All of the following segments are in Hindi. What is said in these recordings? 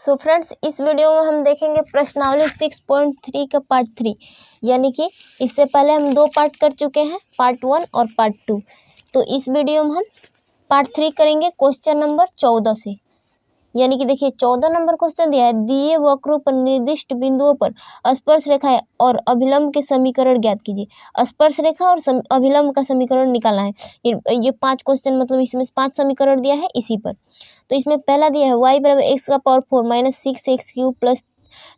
सो फ्रेंड्स, इस वीडियो में हम देखेंगे प्रश्नावली 6.3 का पार्ट 3, यानी कि इससे पहले हम 2 पार्ट कर चुके हैं, पार्ट 1 और पार्ट 2। तो इस वीडियो में हम पार्ट 3 करेंगे क्वेश्चन नंबर 14 से। यानी कि देखिए 14 नंबर क्वेश्चन दिया है, दिए वक्रों पर निर्दिष्ट बिंदुओं पर स्पर्श रेखा और अभिलंब के समीकरण ज्ञात कीजिए। स्पर्श रेखा और अभिलंब का समीकरण निकालना है। ये 5 क्वेश्चन, मतलब इसमें 5 समीकरण दिया है इसी पर। तो इसमें पहला दिया है y बराबर एक्स का power 4 minus 6x³ plus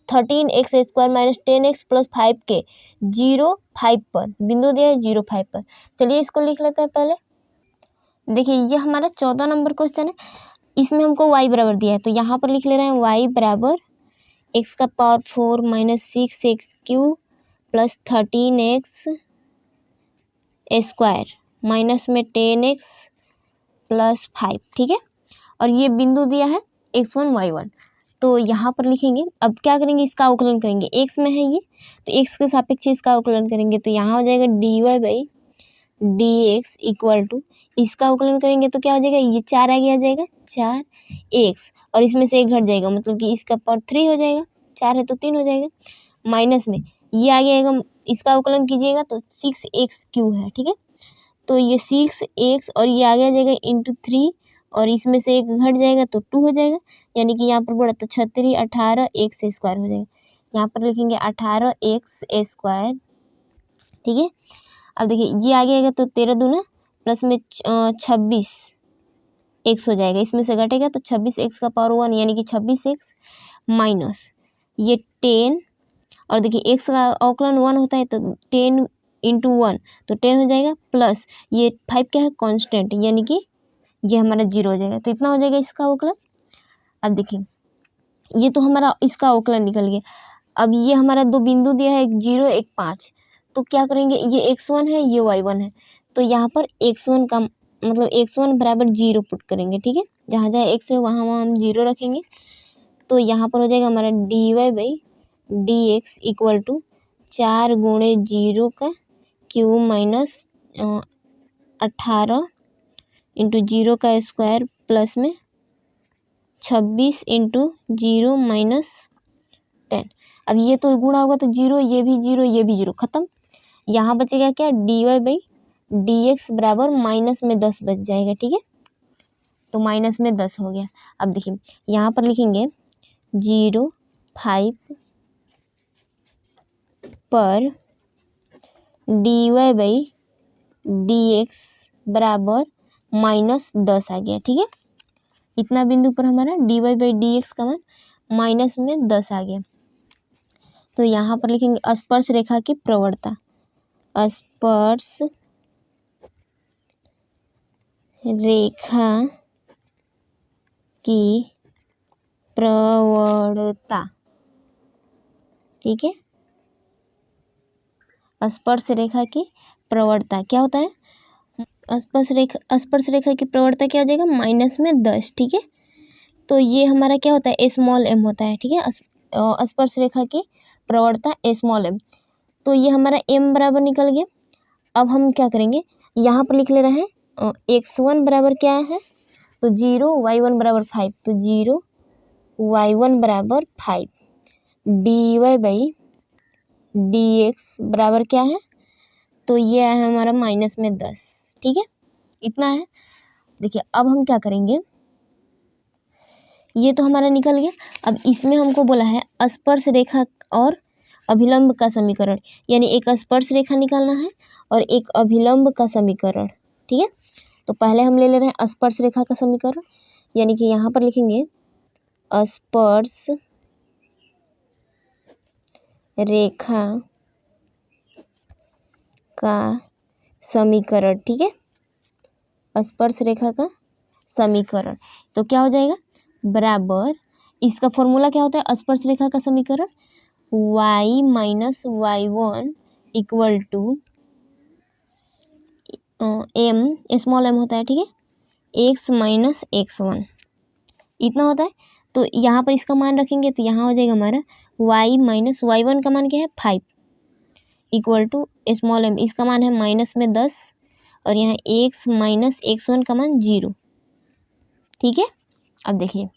13x² minus 10x plus 5 के 0, 5 पर बिंदु दिया है 0, 5 पर। चलिए इसको लिख लेते हैं पहले। देखिए ये हमारा 14 नंबर क्वेश्चन है, इसमें हमको y बराबर दिया है, तो यहाँ पर लिख ले रहे हैं y बराबर एक्स का power 4 minus 6x³ plus 13x² minus में 10x प्लस 5, ठीक है। और ये बिंदु दिया है x1 y1, तो यहाँ पर लिखेंगे। अब क्या करेंगे, इसका अवकलन करेंगे। x में है ये, तो x के सापेक्ष इसका अवकलन करेंगे, तो यहाँ हो जाएगा dy/dx इक्वल टू, इसका अवकलन करेंगे तो क्या हो जाएगा, ये 4 आगे आ जाएगा 4x, और इसमें से 1 घट जाएगा, मतलब कि इसका पावर 3 हो जाएगा, 4 है तो 3 हो जाएगा, माइनस में ये आगे आएगा, इसका अवकलन कीजिएगा तो 6x³ है, ठीक है। तो ये 6x और ये आगे आ जाएगा इंटू 3, और इसमें से 1 घट जाएगा तो 2 हो जाएगा, यानी कि यहाँ पर बढ़ा तो 36 18x² हो जाएगा। यहाँ पर लिखेंगे 18x², ठीक है। अब देखिए ये आगे आएगा तो 13 दूना प्लस में 26x हो जाएगा, इसमें से घटेगा तो 26x का पावर 1 यानी कि 26x माइनस ये 10, और देखिए x का अवकलन 1 होता है तो 10 इंटू 1 तो 10 हो जाएगा, प्लस ये 5 क्या है कांस्टेंट, यानी कि ये हमारा 0 हो जाएगा, तो इतना हो जाएगा इसका अवकलन। अब देखिए ये तो हमारा इसका अवकलन निकल गया। अब ये हमारा 2 बिंदु दिया है, एक 0 एक 5, तो क्या करेंगे, ये x1 है ये y1 है, तो यहाँ पर x1 का मतलब x1 बराबर 0 पुट करेंगे, ठीक है। जहाँ जहाँ x है वहाँ वहाँ हम 0 रखेंगे, तो यहाँ पर हो जाएगा हमारा dy/dx इक्वल टू 4 गुणे 0 का क्यूब माइनस 18 इंटू 0 का स्क्वायर प्लस में 26 इंटू 0 माइनस 10। अब ये तो गुणा होगा तो 0, ये भी 0, ये भी 0, खत्म। यहाँ बचेगा क्या, dy/dx बराबर माइनस में 10 बच जाएगा, ठीक है। तो माइनस में 10 हो गया। अब देखिए यहाँ पर लिखेंगे 0, 5 पर dy/dx बराबर माइनस 10 आ गया, ठीक है। इतना बिंदु पर हमारा dy/dx का मान माइनस में 10 आ गया। तो यहाँ पर लिखेंगे स्पर्श रेखा की प्रवणता, स्पर्श रेखा की प्रवणता, ठीक है। स्पर्श रेखा की प्रवणता क्या होता है, स्पर्श रेखा की प्रवणता क्या हो जाएगा, माइनस में 10, ठीक है। तो ये हमारा क्या होता है, स्मॉल m होता है, ठीक है। स्पर्श रेखा की प्रवणता स्मॉल m, तो ये हमारा m बराबर निकल गया। अब हम क्या करेंगे, यहाँ पर लिख ले रहे हैं x1 बराबर क्या है, तो 0, y1 बराबर 5, तो 0 y1 बराबर 5, dy/dx बराबर क्या है, तो ये है हमारा माइनस में 10, ठीक है। इतना है। देखिए अब हम क्या करेंगे, ये तो हमारा निकल गया। अब इसमें हमको बोला है स्पर्श रेखा और अभिलंब का समीकरण, यानी एक स्पर्श रेखा निकालना है और एक अभिलंब का समीकरण, ठीक है। तो पहले हम ले रहे हैं स्पर्श रेखा का समीकरण, यानी कि यहाँ पर लिखेंगे स्पर्श रेखा का समीकरण, ठीक है। स्पर्श रेखा का समीकरण तो क्या हो जाएगा, बराबर इसका फॉर्मूला क्या होता है, स्पर्श रेखा का समीकरण y minus y1 equal to m, small m होता है, ठीक है, x माइनस x1, इतना होता है। तो यहाँ पर इसका मान रखेंगे तो यहाँ हो जाएगा हमारा y माइनस y1 का मान क्या है 5 इक्वल टू स्मॉल m, इसका मान है माइनस में 10, और यहाँ x माइनस x1 का मान 0, ठीक है। अब देखिए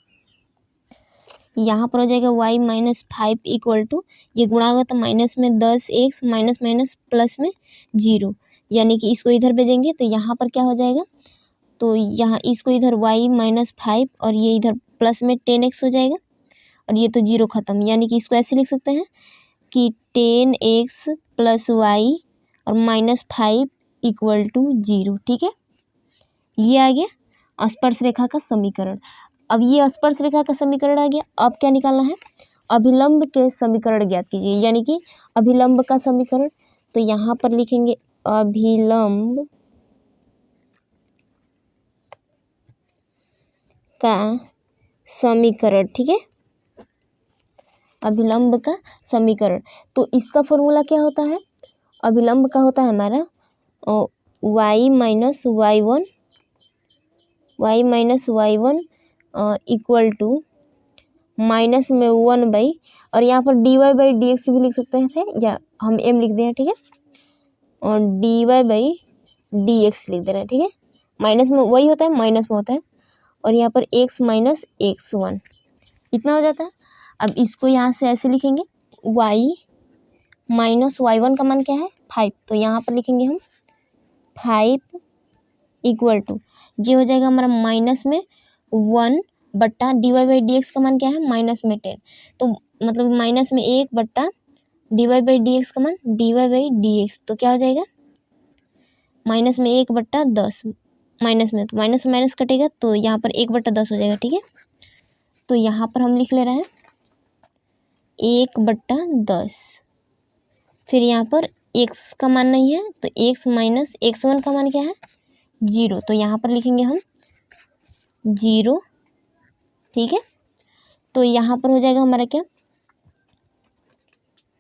यहाँ पर हो जाएगा y माइनस 5 इक्वल टू, ये गुणा होगा तो माइनस में 10x माइनस माइनस प्लस में 0, यानी कि इसको इधर भेजेंगे तो यहाँ पर क्या हो जाएगा, तो यहाँ इसको इधर y माइनस 5 और ये इधर प्लस में 10x हो जाएगा और ये तो 0 ख़त्म, यानी कि इसको ऐसे लिख सकते हैं कि 10x प्लस y और माइनस 5 इक्वल टू 0। ठीक है, ये आ गया स्पर्श रेखा का समीकरण। अब ये स्पर्श रेखा का समीकरण आ गया, अब क्या निकालना है, अभिलंब के समीकरण ज्ञात कीजिए, यानी कि अभिलंब का समीकरण। तो यहाँ पर लिखेंगे अभिलंब का समीकरण। ठीक है, अभिलंब का समीकरण, तो इसका फॉर्मूला क्या होता है, अभिलंब का होता है हमारा y minus y one equal to minus में 1 और यहाँ पर dy/dx भी लिख सकते हैं, या हम m लिख दें। ठीक है, और dy/dx लिख दे रहे हैं। ठीक है, माइनस में वही होता है, माइनस में होता है, और यहाँ पर x माइनस x1 इतना हो जाता है। अब इसको यहाँ से ऐसे लिखेंगे, y माइनस y1 का मान क्या है 5, तो यहाँ पर लिखेंगे हम 5 इक्वल टू, ये हो जाएगा हमारा माइनस में 1 बट्टा dy/dx का मान क्या है माइनस में 10, तो मतलब माइनस में 1 बट्टा dy/dx का मान dy/dx, तो क्या हो जाएगा माइनस में 1 बट्टा 10, माइनस में तो माइनस माइनस कटेगा तो यहाँ पर 1 बट्टा 10 हो जाएगा। ठीक है, तो यहाँ पर हम लिख ले रहे हैं 1 बट्टा 10, फिर यहाँ पर x का मान नहीं है तो x माइनस x1 का मान क्या है 0, तो यहाँ पर लिखेंगे हम 0। ठीक है, तो यहाँ पर हो जाएगा हमारा क्या,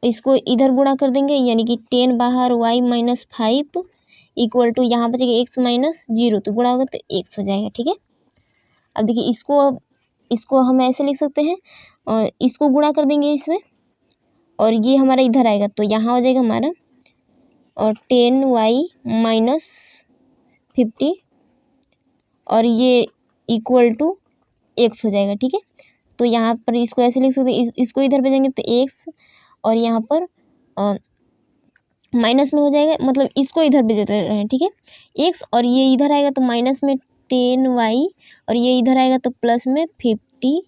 इसको इधर गुणा कर देंगे, यानी कि 10 बाहर y माइनस 5 इक्वल टू यहाँ बचेगा x माइनस 0, तो गुणा होगा तो x हो जाएगा। ठीक है, अब देखिए इसको हम ऐसे लिख सकते हैं, और इसको गुणा कर देंगे इसमें, और ये हमारा इधर आएगा तो यहाँ हो जाएगा हमारा और 10y माइनस 50 और ये इक्वल टू x हो जाएगा। ठीक है, तो यहाँ पर इसको ऐसे लिख सकते हैं, इसको इधर भेजेंगे तो x और यहाँ पर माइनस में हो जाएगा, मतलब इसको इधर भेज रहे हैं। ठीक है, x और ये इधर आएगा तो माइनस में 10y और ये इधर आएगा तो प्लस में 50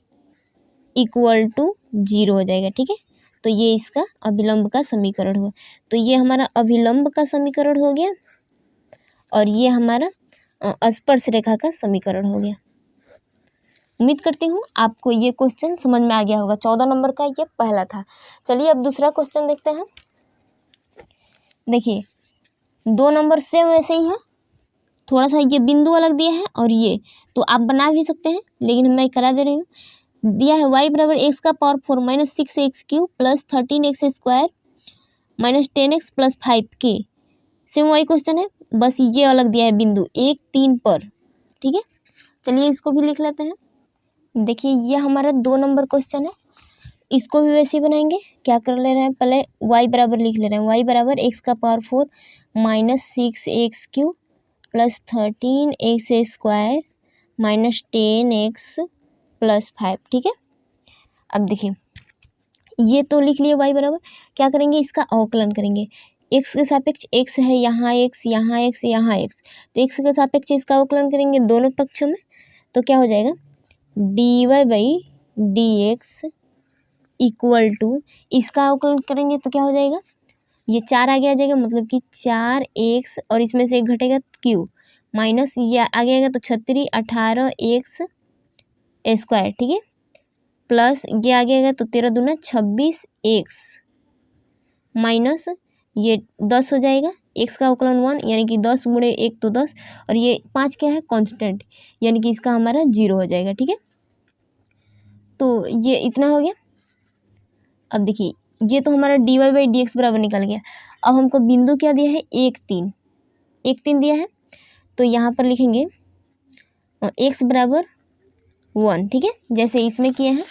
इक्वल टू 0 हो जाएगा। ठीक है, तो ये इसका अभिलंब का समीकरण हुआ। तो ये हमारा अभिलंब का समीकरण हो गया और ये हमारा स्पर्श रेखा का समीकरण हो गया। उम्मीद करती हूँ आपको ये क्वेश्चन समझ में आ गया होगा। 14 नंबर का ये पहला था। चलिए अब दूसरा क्वेश्चन देखते हैं। देखिए 2 नंबर सेम वैसे ही है, थोड़ा सा ये बिंदु अलग दिया है और ये तो आप बना भी सकते हैं, लेकिन मैं करा दे रही हूँ। दिया है y बराबर x का power 4 minus 6x³ plus 13x² minus 10x plus 5k। Same वही क्वेश्चन है, बस ये अलग दिया है बिंदु 1, 3 पर। ठीक है, चलिए इसको भी लिख लेते हैं। देखिए ये हमारा 2 नंबर क्वेश्चन है, इसको भी वैसे ही बनाएंगे। क्या कर ले रहे हैं, पहले y बराबर लिख ले रहे हैं, y बराबर x का power 4 minus 6x³ plus 13x² minus 10x plus 5। ठीक है, अब देखिए ये तो लिख लिए y बराबर, क्या करेंगे इसका अवकलन करेंगे। x के सापेक्ष x है, यहाँ x यहाँ x यहाँ x, तो x के सापेक्ष इसका अवकलन करेंगे दोनों पक्षों में, तो क्या हो जाएगा dy/dx इक्वल टू, इसका अवकलन करेंगे तो क्या हो जाएगा, ये 4 आगे आ जाएगा, मतलब कि 4x और इसमें से 1 घटेगा q माइनस ये आगे आएगा तो 36 18x²। ठीक है, प्लस ये आगे आएगा तो 13 दूना 26x माइनस ये 10 हो जाएगा, x का अवकलन 1 यानी कि 10 गुणे 1 तो 10 और ये 5 क्या है कांस्टेंट, यानी कि इसका हमारा 0 हो जाएगा। ठीक है, तो ये इतना हो गया। अब देखिए ये तो हमारा dy/dx बराबर निकल गया। अब हमको बिंदु क्या दिया है 1, 3 दिया है, तो यहाँ पर लिखेंगे x बराबर 1। ठीक है, जैसे इसमें किए हैं।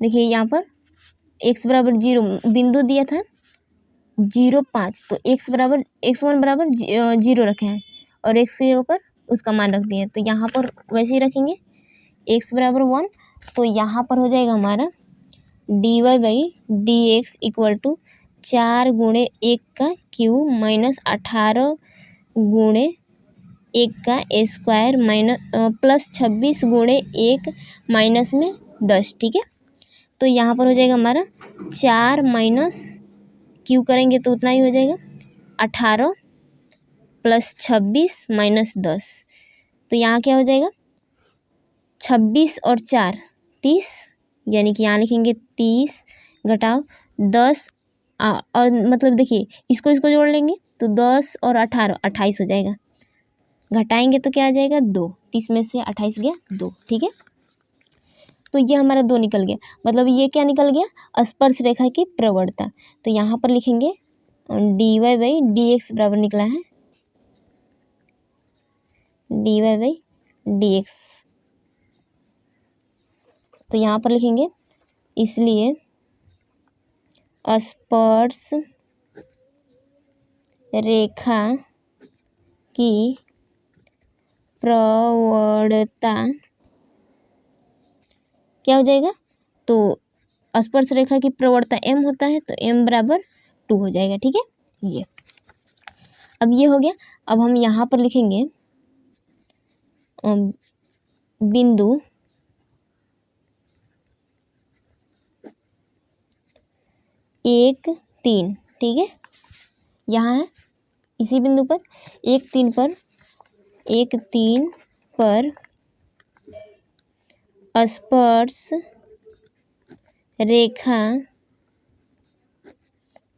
देखिए यहाँ पर x बराबर 0 बिंदु दिया था 0, 5, तो x1 बराबर 0 रखे हैं और x के ऊपर उसका मान रख दिए, तो यहाँ पर वैसे ही रखेंगे x बराबर 1 तो यहाँ पर हो जाएगा हमारा dy/dx इक्वल टू 4 गुणे 1 का क्यूब माइनस 18 गुणे 1 का स्क्वायर माइनस प्लस 26 गुणे 1 माइनस में 10। ठीक है, तो यहाँ पर हो जाएगा हमारा 4 माइनस क्यू करेंगे तो उतना ही हो जाएगा 18 प्लस 26 माइनस 10। तो यहाँ क्या हो जाएगा 26 और 4 30, यानी कि यहाँ लिखेंगे 30 घटाओ 10 और मतलब देखिए इसको जोड़ लेंगे तो 10 और 18 28 हो जाएगा। घटाएंगे तो क्या आ जाएगा 2, 30 में से 28 गया 2। ठीक है, तो ये हमारा 2 निकल गया, मतलब ये क्या निकल गया स्पर्श रेखा की प्रवणता। तो यहाँ पर लिखेंगे dy/dx बराबर निकला है dy/dx। तो यहाँ पर लिखेंगे इसलिए स्पर्श रेखा की प्रवणता क्या हो जाएगा, तो स्पर्श रेखा की प्रवणता m होता है तो m बराबर 2 हो जाएगा। ठीक है, ये अब ये हो गया। अब हम यहाँ पर लिखेंगे बिंदु 1 3। ठीक है, यहाँ है इसी बिंदु पर 1 3 पर स्पर्श रेखा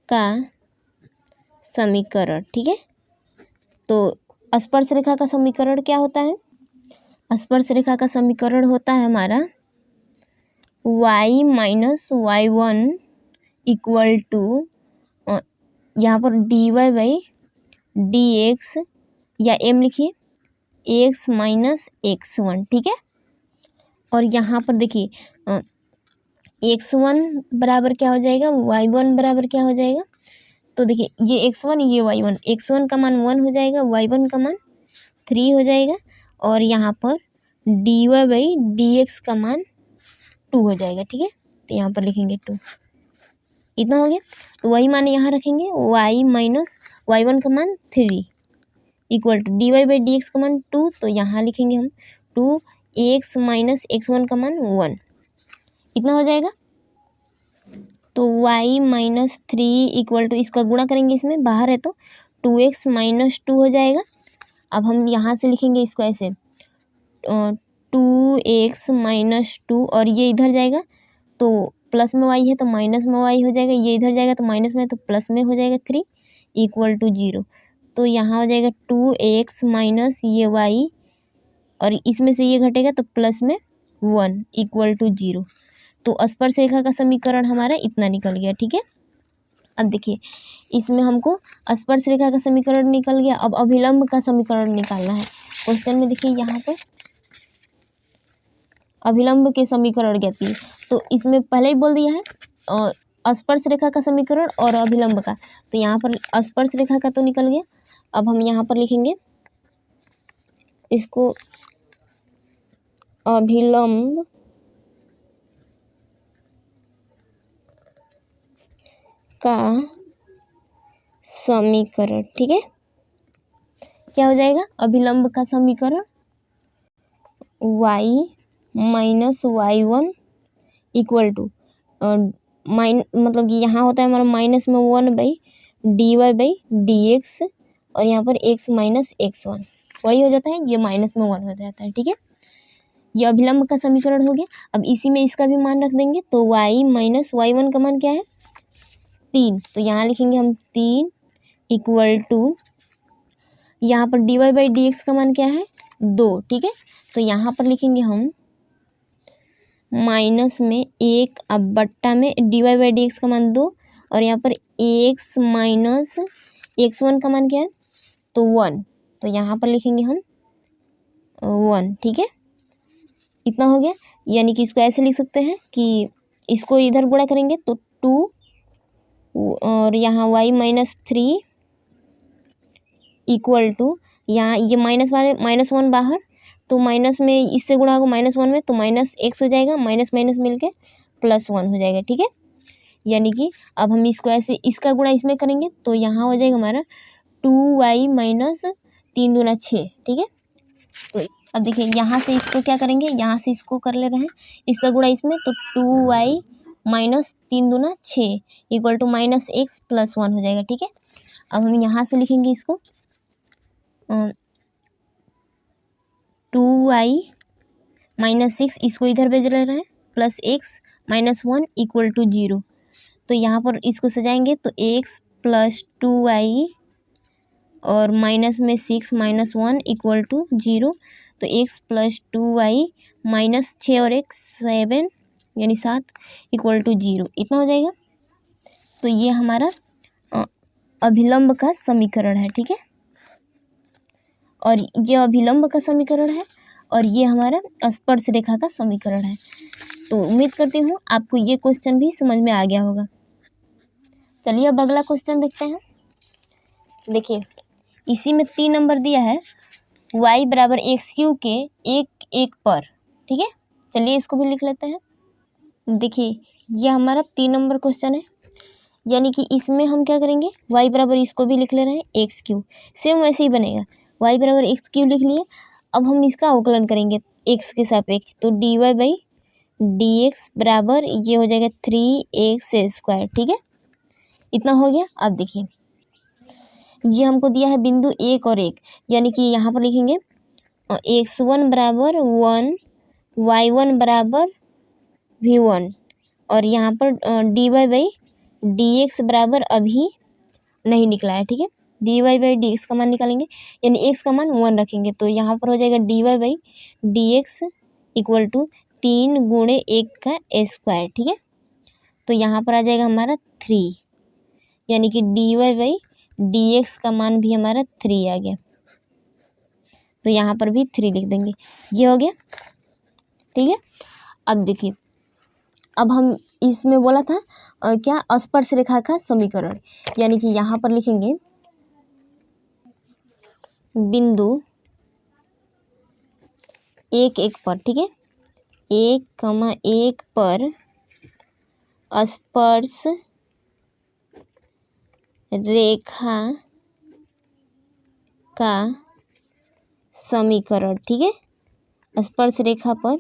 का समीकरण। ठीक है, तो स्पर्श रेखा का समीकरण क्या होता है, स्पर्श रेखा का समीकरण होता है हमारा y minus y1 equal to यहाँ पर dy/dx या m लिखिए x माइनस x1। ठीक है, और यहाँ पर देखिए x1 बराबर क्या हो जाएगा y1 बराबर क्या हो जाएगा, तो देखिए ये x1 ये y1, x1 का मान 1 हो जाएगा, y1 का मान 3 हो जाएगा, और यहाँ पर dy/dx का मान 2 हो जाएगा। ठीक है, तो यहाँ पर लिखेंगे 2, इतना हो गया। तो वही मान यहाँ रखेंगे y माइनस y1 का मान 3 इक्वल टू dy/dx का मान 2, तो यहाँ लिखेंगे हम 2x माइनस x1 का मान 1, इतना हो जाएगा। तो y माइनस 3 इक्वल टू इसका गुणा करेंगे, इसमें बाहर है तो 2x माइनस 2 हो जाएगा। अब हम यहाँ से लिखेंगे इसको ऐसे 2x माइनस 2, और ये इधर जाएगा तो प्लस में y है तो माइनस में y हो जाएगा, ये इधर जाएगा तो माइनस में तो प्लस में हो जाएगा 3 इक्वल टू 0। तो यहाँ हो जाएगा 2x माइनस ये y, और इसमें से ये घटेगा तो प्लस में 1 इक्वल टू 0। तो स्पर्श रेखा का समीकरण हमारा इतना निकल गया। ठीक है, अब देखिए इसमें हमको स्पर्श रेखा का समीकरण निकल गया, अब अभिलंब का समीकरण निकालना है। क्वेश्चन में देखिए यहाँ पर अभिलंब के समीकरण ज्ञात कीजिए, तो इसमें पहले ही बोल दिया है स्पर्श रेखा का समीकरण और अभिलंब का। तो यहाँ पर स्पर्श रेखा का तो निकल गया, अब हम यहाँ पर लिखेंगे इसको अभिलंब का समीकरण। ठीक है, क्या हो जाएगा अभिलंब का समीकरण y minus y1 equal to मतलब कि यहाँ होता है हमारा माइनस में 1/dy/dx, और यहाँ पर x माइनस x1 वही हो जाता है, ये माइनस में 1 हो जाता है। ठीक है, ये अभिलंब का समीकरण हो गया। अब इसी में इसका भी मान रख देंगे, तो y माइनस y1 का मान क्या है 3, तो यहाँ लिखेंगे हम 3 इक्वल टू यहाँ पर dy/dx का मान क्या है 2। ठीक है, तो यहाँ पर लिखेंगे हम माइनस में 1 अब बट्टा में dy/dx का मान 2, और यहाँ पर x माइनस x1 का मान क्या है तो 1, तो यहाँ पर लिखेंगे हम 1। ठीक है, इतना हो गया। यानी कि इसको ऐसे लिख सकते हैं कि इसको इधर गुणा करेंगे तो 2 और यहाँ y माइनस 3 इक्वल टू यहाँ ये माइनस 1 बाहर तो माइनस में इससे गुणा होगा -1 में, तो -x हो जाएगा, माइनस माइनस मिलके +1 हो जाएगा। ठीक है, यानी कि अब हम इसको ऐसे इसका गुणा इसमें करेंगे तो यहाँ हो जाएगा हमारा 2y माइनस 3 दूना 6। ठीक है, तो अब देखिए यहाँ से इसको क्या करेंगे, यहाँ से इसको कर ले रहे हैं, इसका गुणा इसमें, तो 2y माइनस 3 दूना 6 इक्वल टू -x + 1 हो जाएगा। ठीक है, अब हम यहाँ से लिखेंगे इसको 2y माइनस 6, इसको इधर भेज ले रहे हैं, +x - 1 इक्वल टू 0। तो यहाँ पर इसको सजाएंगे तो x + 2y और माइनस में 6 - 1 इक्वल टू 0। तो x + 2y माइनस 6 और 1 7 यानी 7 इक्वल टू 0, इतना हो जाएगा। तो ये हमारा अभिलंब का समीकरण है। ठीक है, और ये अभिलंब का समीकरण है और ये हमारा स्पर्श रेखा का समीकरण है। तो उम्मीद करती हूँ आपको ये क्वेश्चन भी समझ में आ गया होगा। चलिए अब अगला क्वेश्चन देखते हैं। देखिए इसी में 3 नंबर दिया है, y बराबर x³ के 1 1 पर। ठीक है, चलिए इसको भी लिख लेते हैं। देखिए ये हमारा 3 नंबर क्वेश्चन है, यानी कि इसमें हम क्या करेंगे, y बराबर इसको भी लिख ले रहे हैं x³, सेम वैसे ही बनेगा, y बराबर x³ लिख लिए। अब हम इसका अवकलन करेंगे x के सापेक्ष, तो dy/dx बराबर ये हो जाएगा 3x²। ठीक है, इतना हो गया। अब देखिए ये हमको दिया है बिंदु 1 और 1, यानी कि यहाँ पर लिखेंगे x1 बराबर 1, y1 बराबर v1, और यहाँ पर dy/dx बराबर अभी नहीं निकला है। ठीक है, dy/dx का मान निकालेंगे, यानी x का मान 1 रखेंगे, तो यहाँ पर हो जाएगा dy/dx इक्वल टू 3 × 1 का स्क्वायर। ठीक है, तो यहाँ पर आ जाएगा हमारा 3, यानी कि dy/dx का मान भी हमारा 3 आ गया, तो यहाँ पर भी 3 लिख देंगे, ये हो गया। ठीक है, अब देखिए अब हम इसमें बोला था क्या, स्पर्श रेखा का समीकरण, यानी कि यहाँ पर लिखेंगे बिंदु 1 1 पर। ठीक है, 1,1 पर स्पर्श रेखा का समीकरण। ठीक है, स्पर्श रेखा पर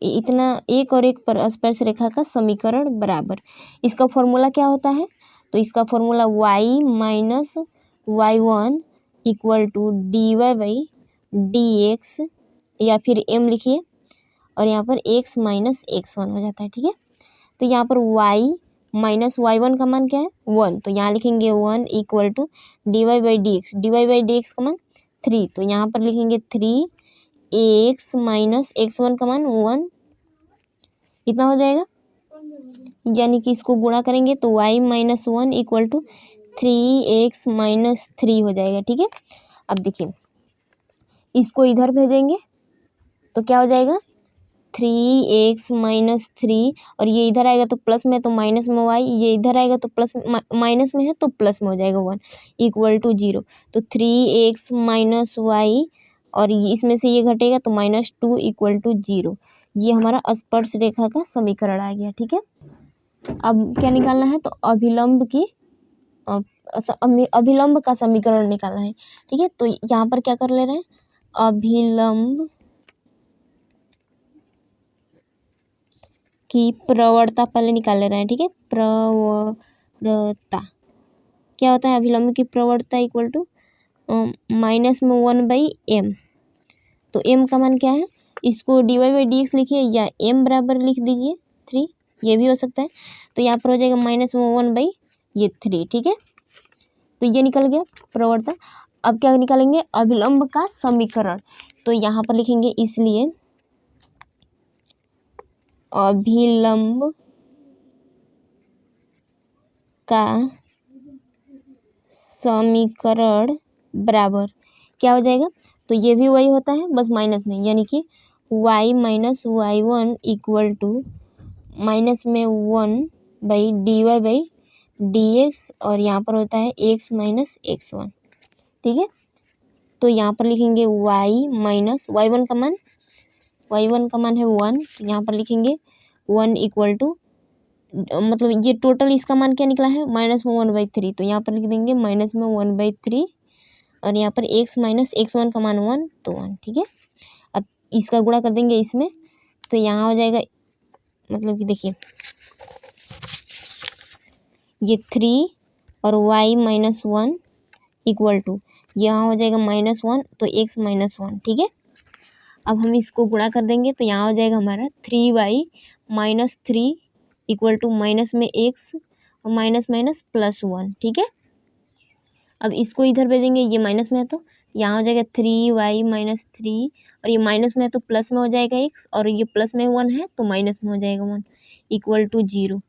इतना 1 और 1 पर स्पर्श रेखा का समीकरण बराबर, इसका फॉर्मूला क्या होता है, तो इसका formula y minus y1 equal to dy/dx, या फिर m लिखिए, और यहाँ पर x माइनस x1 हो जाता है। ठीक है, तो यहाँ पर y माइनस y1 का मान क्या है, 1, तो यहाँ लिखेंगे 1 इक्वल टू dy/dx, dy/dx का मान 3, तो यहाँ पर लिखेंगे 3, x माइनस x1 का मान 1, इतना हो जाएगा। यानी कि इसको गुणा करेंगे तो y minus 1 equal to 3x minus 3 हो जाएगा। ठीक है, अब देखिए इसको इधर भेजेंगे तो क्या हो जाएगा, 3x माइनस 3, और ये इधर आएगा तो प्लस में, तो माइनस में y, ये इधर आएगा तो प्लस माइनस में है तो प्लस में हो जाएगा 1 इक्वल टू 0, तो 3x माइनस y, और इसमें से ये घटेगा तो -2 इक्वल टू 0। ये हमारा स्पर्श रेखा का समीकरण आ गया। ठीक है, अब क्या निकालना है, तो अभिलंब का समीकरण निकालना है। ठीक है, तो यहाँ पर क्या कर ले रहे हैं, अभिलंब की प्रवणता पहले निकाल ले रहे हैं। ठीक है, प्रवणता क्या होता है, अभिलंब की प्रवणता इक्वल टू माइनस में 1/m, तो m का मान क्या है, इसको dy/dx लिखिए या m बराबर लिख दीजिए 3, ये भी हो सकता है, तो यहाँ पर हो जाएगा माइनस में 1/3। ठीक है, तो ये निकल गया प्रवणता। अब क्या निकालेंगे, अभिलंब का समीकरण, तो यहाँ पर लिखेंगे इसलिए अभिलंब का समीकरण बराबर क्या हो जाएगा, तो ये भी वही होता है बस माइनस में, यानी कि y minus y1 equal to minus में 1/dy/dx, और यहाँ पर होता है x माइनस x1। ठीक है, तो यहाँ पर लिखेंगे y माइनस y1 का मान, y1 का मान है 1, तो यहाँ पर लिखेंगे 1 इक्वल टू, मतलब ये टोटल इसका मान क्या निकला है माइनस में 1/3, तो यहाँ पर लिख देंगे माइनस में 1/3 और यहाँ पर x माइनस x1 का मान 1, तो 1। ठीक है, अब इसका गुणा कर देंगे इसमें, तो यहाँ हो जाएगा, मतलब कि देखिए ये 3 और y माइनस 1 इक्वल टू, यहाँ हो जाएगा -1, तो x माइनस 1। ठीक है, अब हम इसको गुणा कर देंगे, तो यहाँ हो जाएगा हमारा 3y minus 3 equal to minus में x और माइनस माइनस प्लस 1। ठीक है, अब इसको इधर भेजेंगे, ये माइनस में है तो यहाँ हो जाएगा 3y माइनस 3 और ये माइनस में है तो प्लस में हो जाएगा x और ये प्लस में 1 है तो माइनस में हो जाएगा 1 इक्वल टू 0।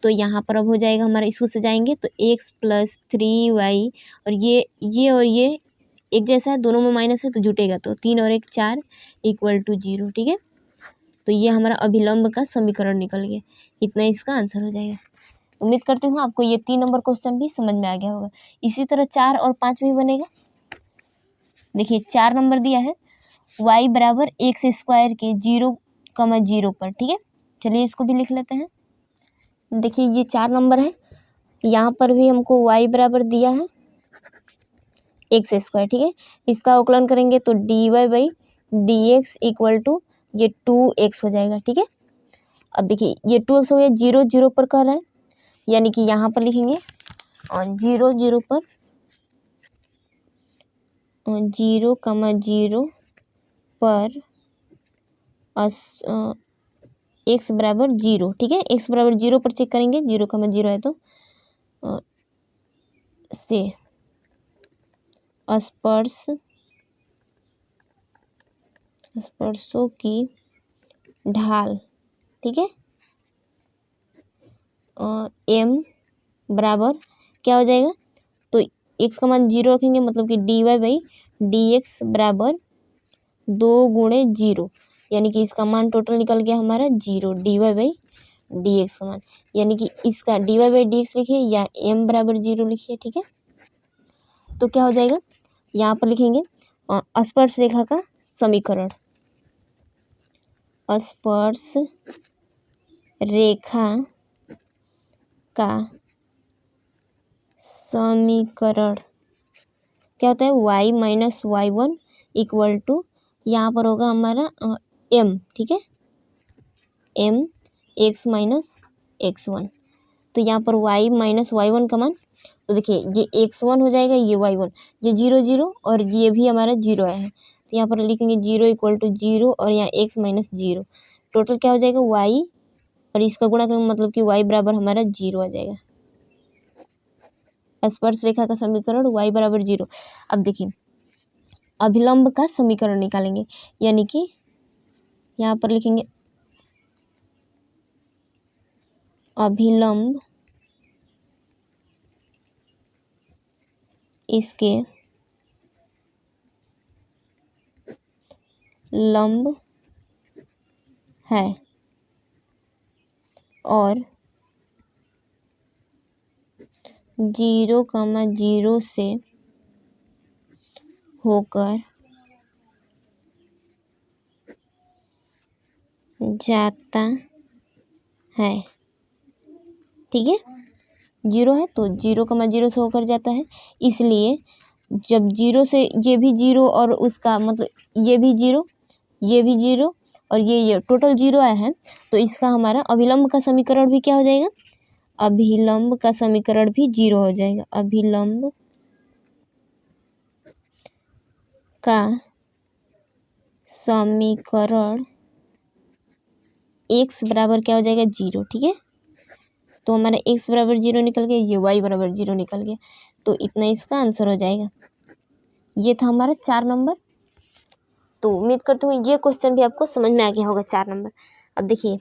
तो यहाँ पर अब हो जाएगा हमारा, इसको सजाएंगे तो x प्लस 3y और ये एक जैसा है, दोनों में माइनस है तो जुटेगा, तो 3 और 1 4 इक्वल टू 0। ठीक है, तो ये हमारा अभिलंब का समीकरण निकल गया, इतना इसका आंसर हो जाएगा। उम्मीद करती हूँ आपको ये 3 नंबर क्वेश्चन भी समझ में आ गया होगा। इसी तरह 4 और 5 भी बनेगा। देखिए 4 नंबर दिया है y बराबर x स्क्वायर के 0,0 पर। ठीक है, चलिए इसको भी लिख लेते हैं। देखिए ये 4 नंबर है, यहाँ पर भी हमको y बराबर दिया है x स्क्वायर। ठीक है, इसका अवकलन करेंगे तो dy/dx इक्वल टू ये 2x हो जाएगा। ठीक है, अब देखिए ये 2x हो गया, 0 0 पर कह रहा है, यानी कि यहाँ पर लिखेंगे और 0 0 पर 0,0 पर x बराबर 0। ठीक है, x बराबर 0 पर चेक करेंगे, 0,0 है तो से स्पर्शों की ढाल। ठीक है, m बराबर क्या हो जाएगा, तो x का मान 0 रखेंगे, मतलब कि dy/dx बराबर 2 गुणे 0, यानी कि इसका मान टोटल निकल गया हमारा 0, dy/dx का मान, यानी कि इसका dy/dx लिखिए या m बराबर 0 लिखिए। ठीक है, तो क्या हो जाएगा, यहाँ पर लिखेंगे स्पर्श रेखा का समीकरण, स्पर्श रेखा का समीकरण क्या होता है, y minus y1 equal to, यहाँ पर होगा हमारा m। ठीक है, m x माइनस x1, तो यहाँ पर y माइनस y1 का मान, तो देखिए ये x1 हो जाएगा, ये y1, ये 0 0 और ये भी हमारा 0 आया है, तो यहाँ पर लिखेंगे 0 इक्वल टू 0 और यहाँ x माइनस 0, टोटल क्या हो जाएगा y और इसका गुणा करेंगे, मतलब कि y बराबर हमारा 0 आ जाएगा। स्पर्श रेखा का समीकरण y बराबर 0। अब देखिए अभिलंब का समीकरण निकालेंगे, यानी कि यहाँ पर लिखेंगे अभिलंब इसके लंब है और 0,0 से होकर जाता है। ठीक है, 0 है तो 0,0 से होकर जाता है, इसलिए जब 0 से ये भी 0 और उसका मतलब ये भी 0, ये भी 0 और ये टोटल 0 आया है, तो इसका हमारा अभिलंब का समीकरण भी क्या हो जाएगा, अभिलंब का समीकरण भी 0 हो जाएगा। अभिलंब का समीकरण x बराबर क्या हो जाएगा 0। ठीक है, तो हमारा x बराबर 0 निकल गया, ये y बराबर 0 निकल गया, तो इतना इसका आंसर हो जाएगा। ये था हमारा 4 नंबर। तो उम्मीद करती हूँ ये क्वेश्चन भी आपको समझ में आ गया होगा 4 नंबर। अब देखिए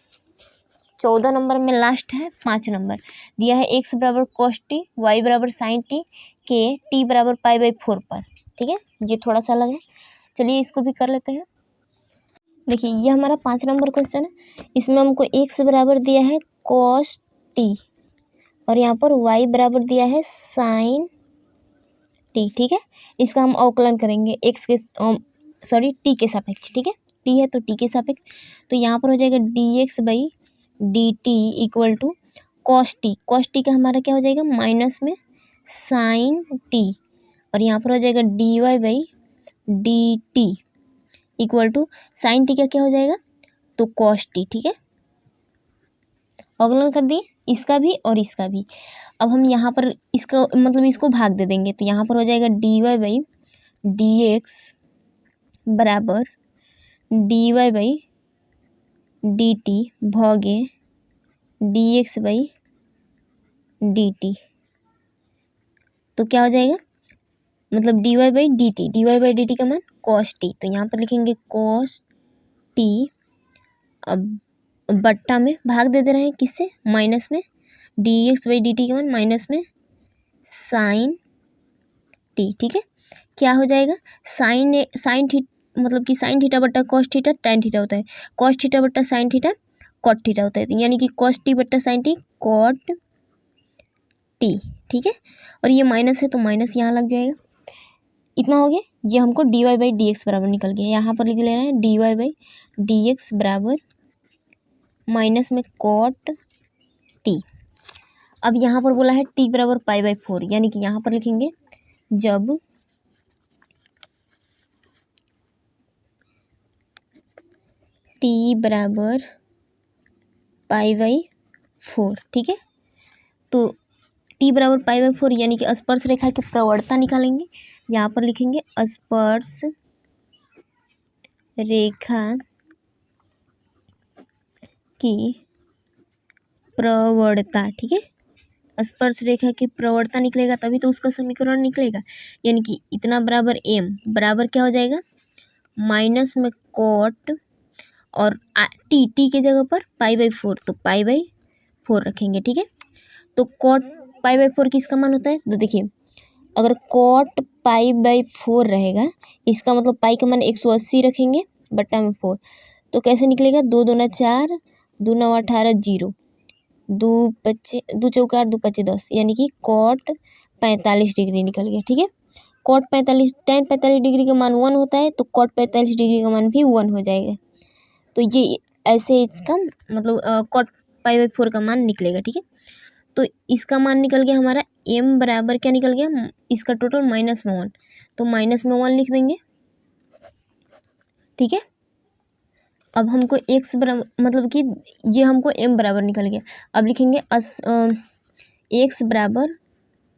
14 नंबर में लास्ट है 5 नंबर दिया है, x बराबर cos t, y बराबर sin t के t बराबर π/4 पर। ठीक है, ये थोड़ा सा अलग है, चलिए इसको भी कर लेते हैं। देखिए ये हमारा 5 नंबर क्वेश्चन है, इसमें हमको x बराबर दिया है cos t और यहाँ पर y बराबर दिया है sin टी, ठीक है। इसका हम अवकलन करेंगे एक्स के टी के सापेक्ष, ठीक है। टी है तो टी के सापेक्ष, तो यहाँ पर हो जाएगा d x by d t equal to cos t. Cos t का हमारा क्या हो जाएगा माइनस में साइन टी, और यहाँ पर हो जाएगा d y by d t equal to sine t का क्या हो जाएगा तो कॉस टी, ठीक है। अवकलन कर दिए इसका भी और इसका भी। अब हम यहाँ पर इसको मतलब इसको भाग दे देंगे, तो यहाँ पर हो जाएगा d y by d x बराबर d y by d t भागे d x by d t. तो क्या हो जाएगा मतलब d y by d t का मान कॉस टी, तो यहाँ पर लिखेंगे कॉस टी। अब बट्टा में भाग दे रहे हैं किससे माइनस में D x by d t का मान माइनस में साइन टी, ठीक है। क्या हो जाएगा साइन मतलब कि साइन थीटा बट्टा कॉस थीटा टैन थीटा होता है, कॉस थीटा बट्टा साइन थीटा कॉट थीटा होता है, यानी कि कॉस टी बट्टा साइन टी कॉट टी, ठीक है। और ये माइनस है तो माइनस यहाँ लग जाएगा। इतना हो गया, ये हमको d y by d x बराबर निकल गया। यहाँ पर लिख ले रहे हैं d y by d x बराबर माइनस में कॉट टी। अब यहाँ पर बोला है टी बराबर पाई बाई 4, यानी कि यहाँ पर लिखेंगे जब टी बराबर पाई बाई 4, ठीक है। तो टी बराबर पाई बाई 4 यानी कि स्पर्श रेखा की प्रवणता निकालेंगे। यहाँ पर लिखेंगे स्पर्श रेखा की प्रवणता, ठीक है। स्पर्श रेखा की प्रवणता निकलेगा तभी तो उसका समीकरण निकलेगा, यानी कि इतना बराबर एम बराबर क्या हो जाएगा माइनस में कॉट और टी के जगह पर पाई बाई 4, तो पाई बाई 4 रखेंगे, ठीक है। तो कॉट पाई बाई 4 किसका मान होता है, तो देखिए अगर कॉट पाई बाई 4 रहेगा इसका मतलब पाई का मान 180 रखेंगे बट्टा में 4, तो कैसे निकलेगा 2 दूना 4 2 9 18 0 2 चौका 8 2 5 10, यानी कि कॉट 45 डिग्री निकल गया, ठीक है। कॉट 45 tan 45 डिग्री का मान 1 होता है, तो कॉट 45 डिग्री का मान भी 1 हो जाएगा। तो ये ऐसे इसका मतलब कॉट पाई बाई 4 का मान निकलेगा, ठीक है। तो इसका मान निकल गया हमारा m बराबर क्या निकल गया इसका टोटल माइनस में 1, तो माइनस में 1 लिख देंगे, ठीक है। अब हमको x बराबर मतलब कि ये हमको m बराबर निकल गया। अब लिखेंगे x बराबर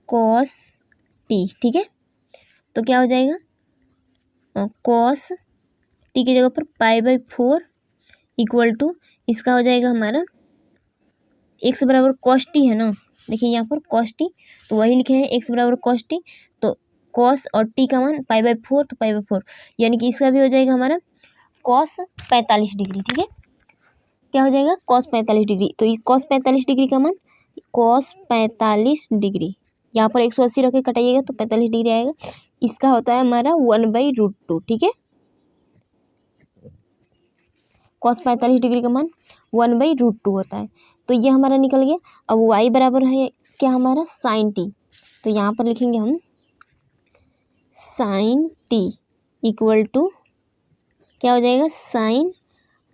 कॉस टी, ठीक है। तो क्या हो जाएगा कॉस टी की जगह पर पाई बाई 4 इक्वल टू इसका हो जाएगा हमारा एक्स बराबर कॉस टी है ना, देखिए यहाँ पर कॉस टी, तो वही लिखे हैं एक्स बराबर कॉस टी, तो कॉस और टी का मान पाई बाई 4, तो पाई बाई 4 यानी कि इसका भी हो जाएगा हमारा कॉस 45 डिग्री, ठीक है। क्या हो जाएगा कॉस 45 डिग्री, तो ये कॉस 45 डिग्री का मान कॉस 45 डिग्री, यहाँ पर 180 रख के कटाइएगा तो 45 डिग्री आएगा। इसका होता है हमारा 1/√2, ठीक है। कॉस 45 डिग्री का मान 1/√2 होता है, तो ये हमारा निकल गया। अब y बराबर है क्या हमारा साइन टी, तो यहाँ पर लिखेंगे हम साइन टी इक्वल टू क्या हो जाएगा साइन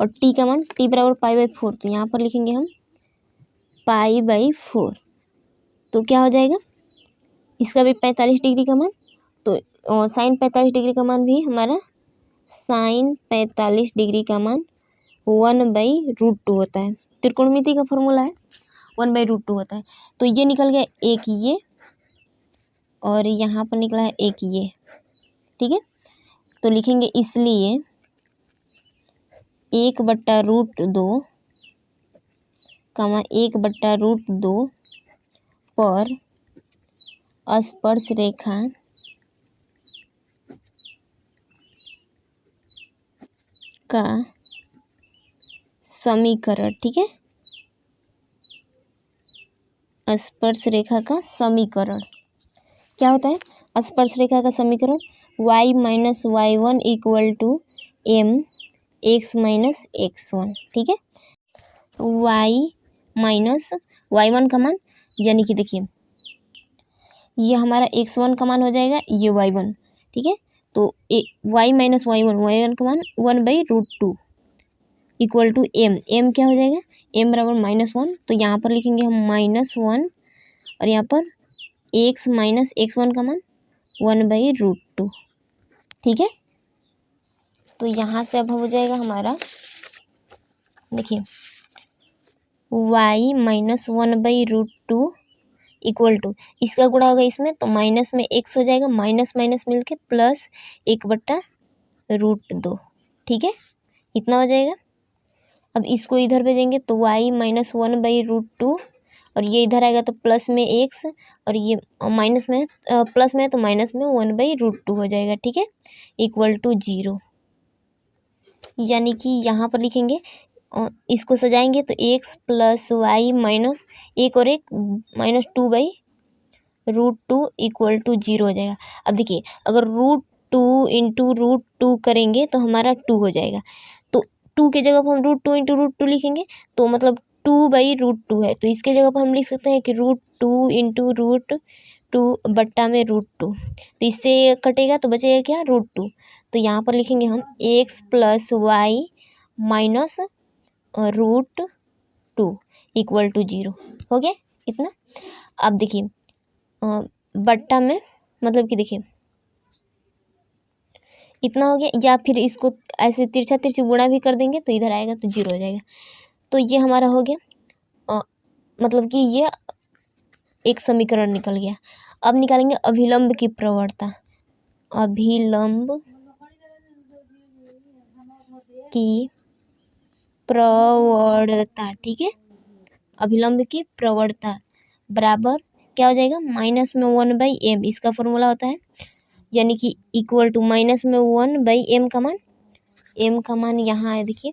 और टी का मान टी बराबर पाई बाई 4, तो यहाँ पर लिखेंगे हम पाई बाई 4, तो क्या हो जाएगा इसका भी 45 डिग्री का मान, तो साइन 45 डिग्री का मान भी हमारा साइन 45 डिग्री का मान 1/√2 होता है। त्रिकोणमिति का फॉर्मूला है 1/√2 होता है। तो ये निकल गया एक ये और यहाँ पर निकला है एक ये, ठीक है। तो लिखेंगे इसलिए 1/√2 कमा 1/√2 पर स्पर्श रेखा का समीकरण, ठीक है। स्पर्श रेखा का समीकरण क्या होता है स्पर्श रेखा का समीकरण y minus y1 equal to m x minus x1, ठीक है। y माइनस y1 का मान यानी कि देखिए ये हमारा x1 का मान हो जाएगा, ये y1, ठीक है। तो y माइनस y1 का मान 1/√2 इक्वल टू m क्या हो जाएगा, m बराबर -1। तो यहाँ पर लिखेंगे हम -1 और यहाँ पर x माइनस x1 का मान 1/√2, ठीक है। तो यहाँ से अब हो जाएगा हमारा, देखिए y माइनस 1/√2 इक्वल टू, इसका गुणा होगा इसमें तो माइनस में x हो जाएगा, माइनस माइनस मिलके प्लस 1/√2, ठीक है, इतना हो जाएगा। अब इसको इधर भेजेंगे तो y माइनस 1/√2 और ये इधर आएगा तो प्लस में x और ये माइनस में प्लस में तो माइनस में 1/√2 हो जाएगा, ठीक है, इक्वल टू 0। यानी कि यहाँ पर लिखेंगे, इसको सजाएंगे तो x प्लस वाई माइनस 1 और 1 -2/√2 इक्वल टू 0 हो जाएगा। अब देखिए अगर √2 इंटू √2 करेंगे तो हमारा 2 हो जाएगा। तो 2 की जगह पर हम √2 इंटू √2 लिखेंगे तो मतलब 2/√2 है, तो इसके जगह पर हम लिख सकते हैं कि √2 इंटू √2 बट्टा में √2, तो इससे कटेगा तो बचेगा क्या, √2। तो यहाँ पर लिखेंगे हम x plus y minus √2 equal to 0 हो गया इतना। अब देखिए बट्टा में मतलब कि देखिए इतना हो गया, या फिर इसको ऐसे तिरछा तिरछी गुणा भी कर देंगे तो इधर आएगा तो 0 हो जाएगा। तो ये हमारा हो गया, मतलब कि ये एक समीकरण निकल गया। अब निकालेंगे अभिलंब की प्रवणता, अभिलंब की प्रवणता, ठीक है, अभिलंब की प्रवणता बराबर क्या हो जाएगा, माइनस में 1/m, इसका फॉर्मूला होता है, यानी कि इक्वल टू माइनस में 1/m का मान, m का मान यहाँ है देखिए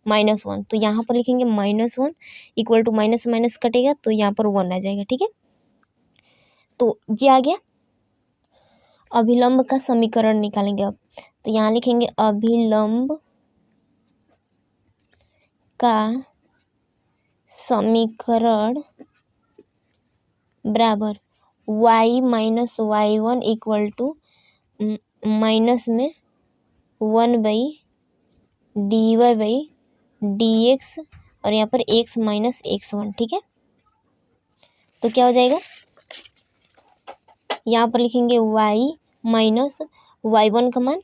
-1, तो यहाँ पर लिखेंगे -1 इक्वल टू माइनस माइनस कटेगा तो यहाँ पर 1 आ जाएगा, ठीक है। तो ये आ गया, अभिलंब का समीकरण निकालेंगे अब। तो यहाँ लिखेंगे अभिलंब का समीकरण बराबर y minus y1 equal to minus में 1/dy/dx और यहाँ पर x माइनस x1, ठीक है। तो क्या हो जाएगा, यहाँ पर लिखेंगे y माइनस y1 का मान,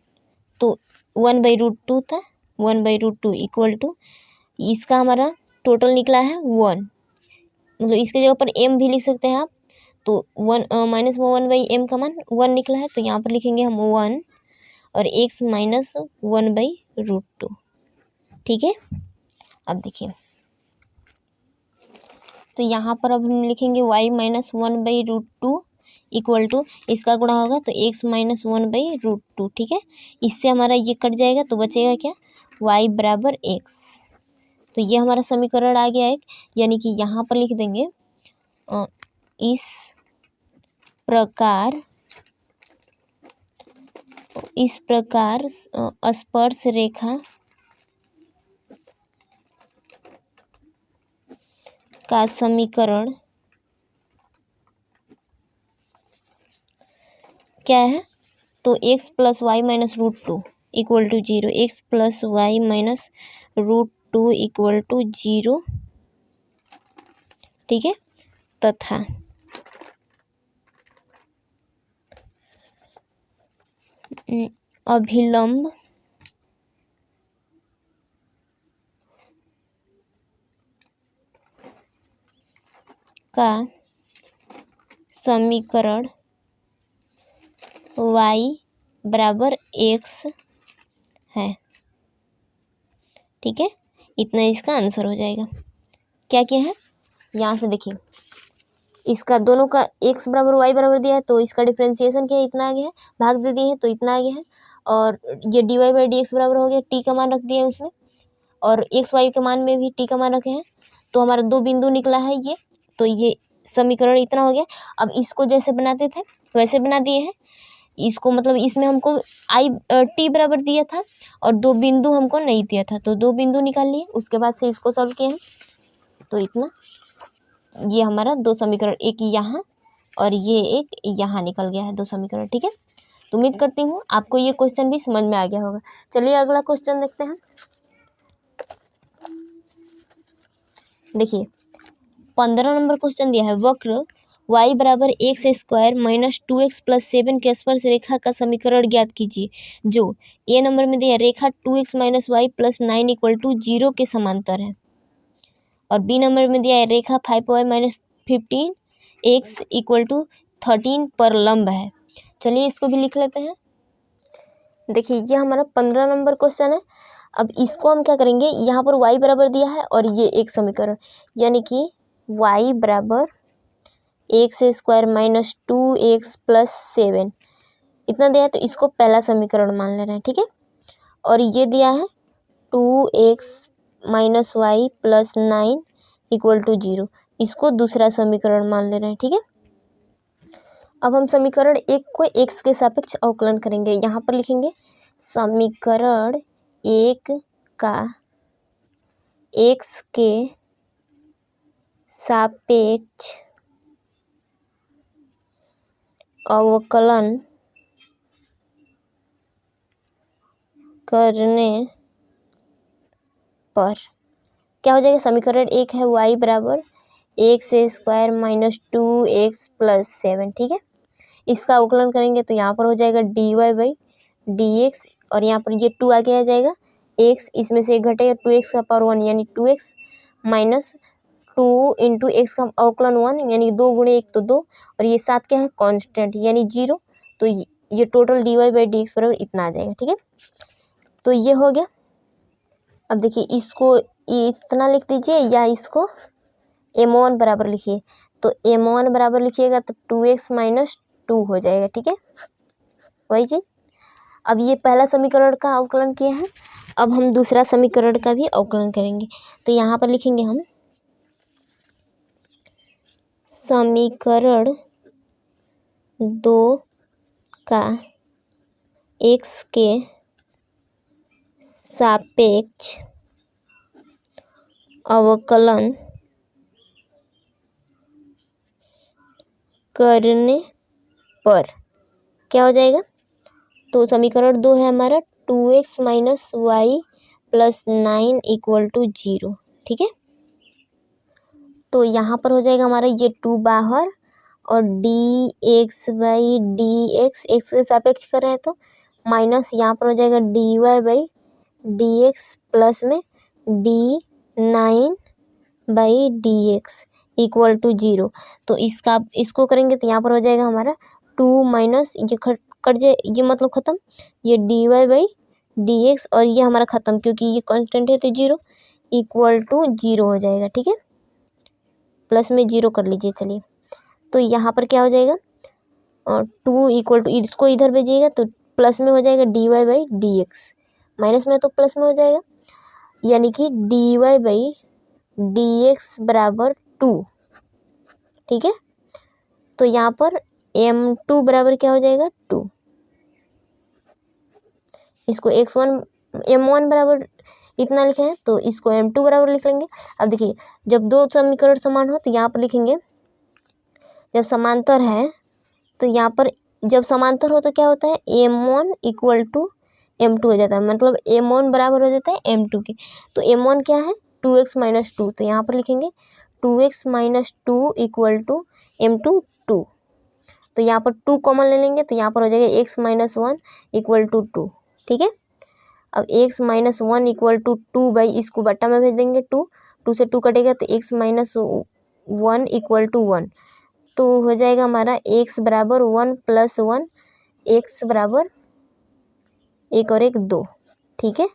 तो 1/√2 था, 1/√2 इक्वल टू, इसका हमारा टोटल निकला है 1, मतलब इसके जगह पर m भी लिख सकते हैं आप, तो 1 माइनस में 1/m का मान 1 निकला है, तो यहाँ पर लिखेंगे हम 1 और x माइनस 1/√2, ठीक है। अब देखिए तो यहाँ पर अब हम लिखेंगे y माइनस 1/√2 इक्वल टू, इसका गुणा होगा तो x माइनस 1/√2, ठीक है। इससे हमारा ये कट जाएगा तो बचेगा क्या, y बराबर x। तो ये हमारा समीकरण आ गया एक, यानी कि यहाँ पर लिख देंगे इस प्रकार स्पर्श रेखा का समीकरण क्या है, तो x plus y minus √2 equal to 0, x plus y minus √2 equal to 0, ठीक है, तथा अभिलंब का समीकरण y बराबर x है, ठीक है। इतना इसका आंसर हो जाएगा। क्या क्या है, यहाँ से देखिए इसका दोनों का x बराबर y बराबर दिया है तो इसका डिफ्रेंसिएशन क्या है, इतना आ गया है, भाग दे दिए हैं तो इतना आ गया है, और ये dy/dx बराबर हो गया, t का मान रख दिया है उसमें, और x y के मान में भी t का मान रखे हैं, तो हमारा 2 बिंदु निकला है ये, तो ये समीकरण इतना हो गया। अब इसको जैसे बनाते थे वैसे बना दिए हैं इसको, मतलब इसमें हमको t बराबर दिया था और 2 बिंदु हमको नहीं दिया था, तो 2 बिंदु निकाल लिए, उसके बाद से इसको सॉल्व किए हैं, तो इतना, ये हमारा 2 समीकरण, एक यहाँ और ये एक यहाँ निकल गया है 2 समीकरण। ठीक है, तो उम्मीद करती हूँ आपको ये क्वेश्चन भी समझ में आ गया होगा। चलिए अगला क्वेश्चन देखते हैं। देखिए 15 नंबर क्वेश्चन दिया है, वक्र y बराबर x square minus 2x plus 7 के स्पर्श रेखा का समीकरण ज्ञात कीजिए, जो ए नंबर में दिया रेखा 2x minus y plus 9 equal to 0 के समांतर है, और बी नंबर में दिया है रेखा 5y minus 15x equal to 13 पर लंब है। चलिए इसको भी लिख लेते हैं। देखिए ये हमारा 15 नंबर क्वेश्चन है। अब इसको हम क्या करेंगे, यहाँ पर y बराबर दिया है और ये एक समीकरण, यानी कि y बराबर x square minus 2x plus 7 इतना दिया है, तो इसको पहला समीकरण मान ले रहे हैं। ठीक है, और ये दिया है 2x minus y plus 9 equal to 0, इसको दूसरा समीकरण मान ले रहे हैं। ठीक है, अब हम समीकरण 1 को x के सापेक्ष अवकलन करेंगे। यहाँ पर लिखेंगे समीकरण 1 का x के सापेक्ष अवकलन करने पर क्या हो जाएगा, समीकरण 1 है y बराबर x square minus 2x plus 7। ठीक है, इसका अवकलन करेंगे तो यहाँ पर हो जाएगा dy बाई dx, और यहाँ पर ये 2 आगे आ जाएगा, x इसमें से एक घटेगा 2x का पावर 1 यानी 2x माइनस 2 इंटू एक्स का अवकलन 1 यानी 2 गुणे 1 तो 2, और ये 7 क्या है कांस्टेंट यानी 0, तो ये टोटल dy बाई dx बराबर इतना आ जाएगा। ठीक है, तो ये हो गया। अब देखिए इसको इतना लिख दीजिए या इसको m1 बराबर लिखिए, तो m1 बराबर लिखिएगा तो 2x माइनस 2 हो जाएगा। ठीक है, वही चीज। अब ये पहला समीकरण का अवकलन किया है, अब हम दूसरा समीकरण का भी अवकलन करेंगे। तो यहाँ पर लिखेंगे हम समीकरण 2 का x के सापेक्ष अवकलन करने पर क्या हो जाएगा, तो समीकरण 2 है हमारा 2x minus y plus 9 equal to 0। ठीक है, तो यहाँ पर हो जाएगा हमारा ये 2 बाहर, और dx बाई dx एक्स के सापेक्ष कर रहे हैं तो माइनस यहाँ पर हो जाएगा dy बाई dx प्लस में d9 by dx equal to 0। तो इसको करेंगे तो यहाँ पर हो जाएगा हमारा 2 माइनस ये कट जाए, ये मतलब ख़त्म, ये dy बाई dx और ये हमारा ख़त्म क्योंकि ये कांस्टेंट है तो 0 इक्वल टू 0 हो जाएगा। ठीक है, प्लस में 0 कर लीजिए। चलिए तो यहाँ पर क्या हो जाएगा, 2 इक्वल टू इसको इधर भेजिएगा तो प्लस में हो जाएगा dy बाई dx, माइनस में तो प्लस में हो जाएगा, यानी कि dy बाई dx बराबर 2। ठीक है, तो यहाँ पर m2 बराबर क्या हो जाएगा 2, इसको m1 बराबर इतना लिखे हैं तो इसको m2 बराबर लिख लेंगे। अब देखिए जब दो समीकरण समान हो तो यहाँ पर लिखेंगे, जब समांतर है तो यहाँ पर जब समांतर हो तो क्या होता है m1 इक्वल टू m2 हो जाता है, मतलब m1 बराबर हो जाता है m2 के। तो m1 क्या है 2x माइनस 2, तो यहाँ पर लिखेंगे 2x minus 2 equal to m2 2, तो यहाँ पर 2 कॉमन ले लेंगे तो यहाँ पर हो जाएगा x माइनस 1 इक्वल टू 2। ठीक है, अब x minus 1 equal to 2 by इसको बट्टा में भेज देंगे, 2 से 2 कटेगा तो x माइनस 1 इक्वल टू 1, तो हो जाएगा हमारा x बराबर 1 प्लस 1, x बराबर 1 और 1 2। ठीक है,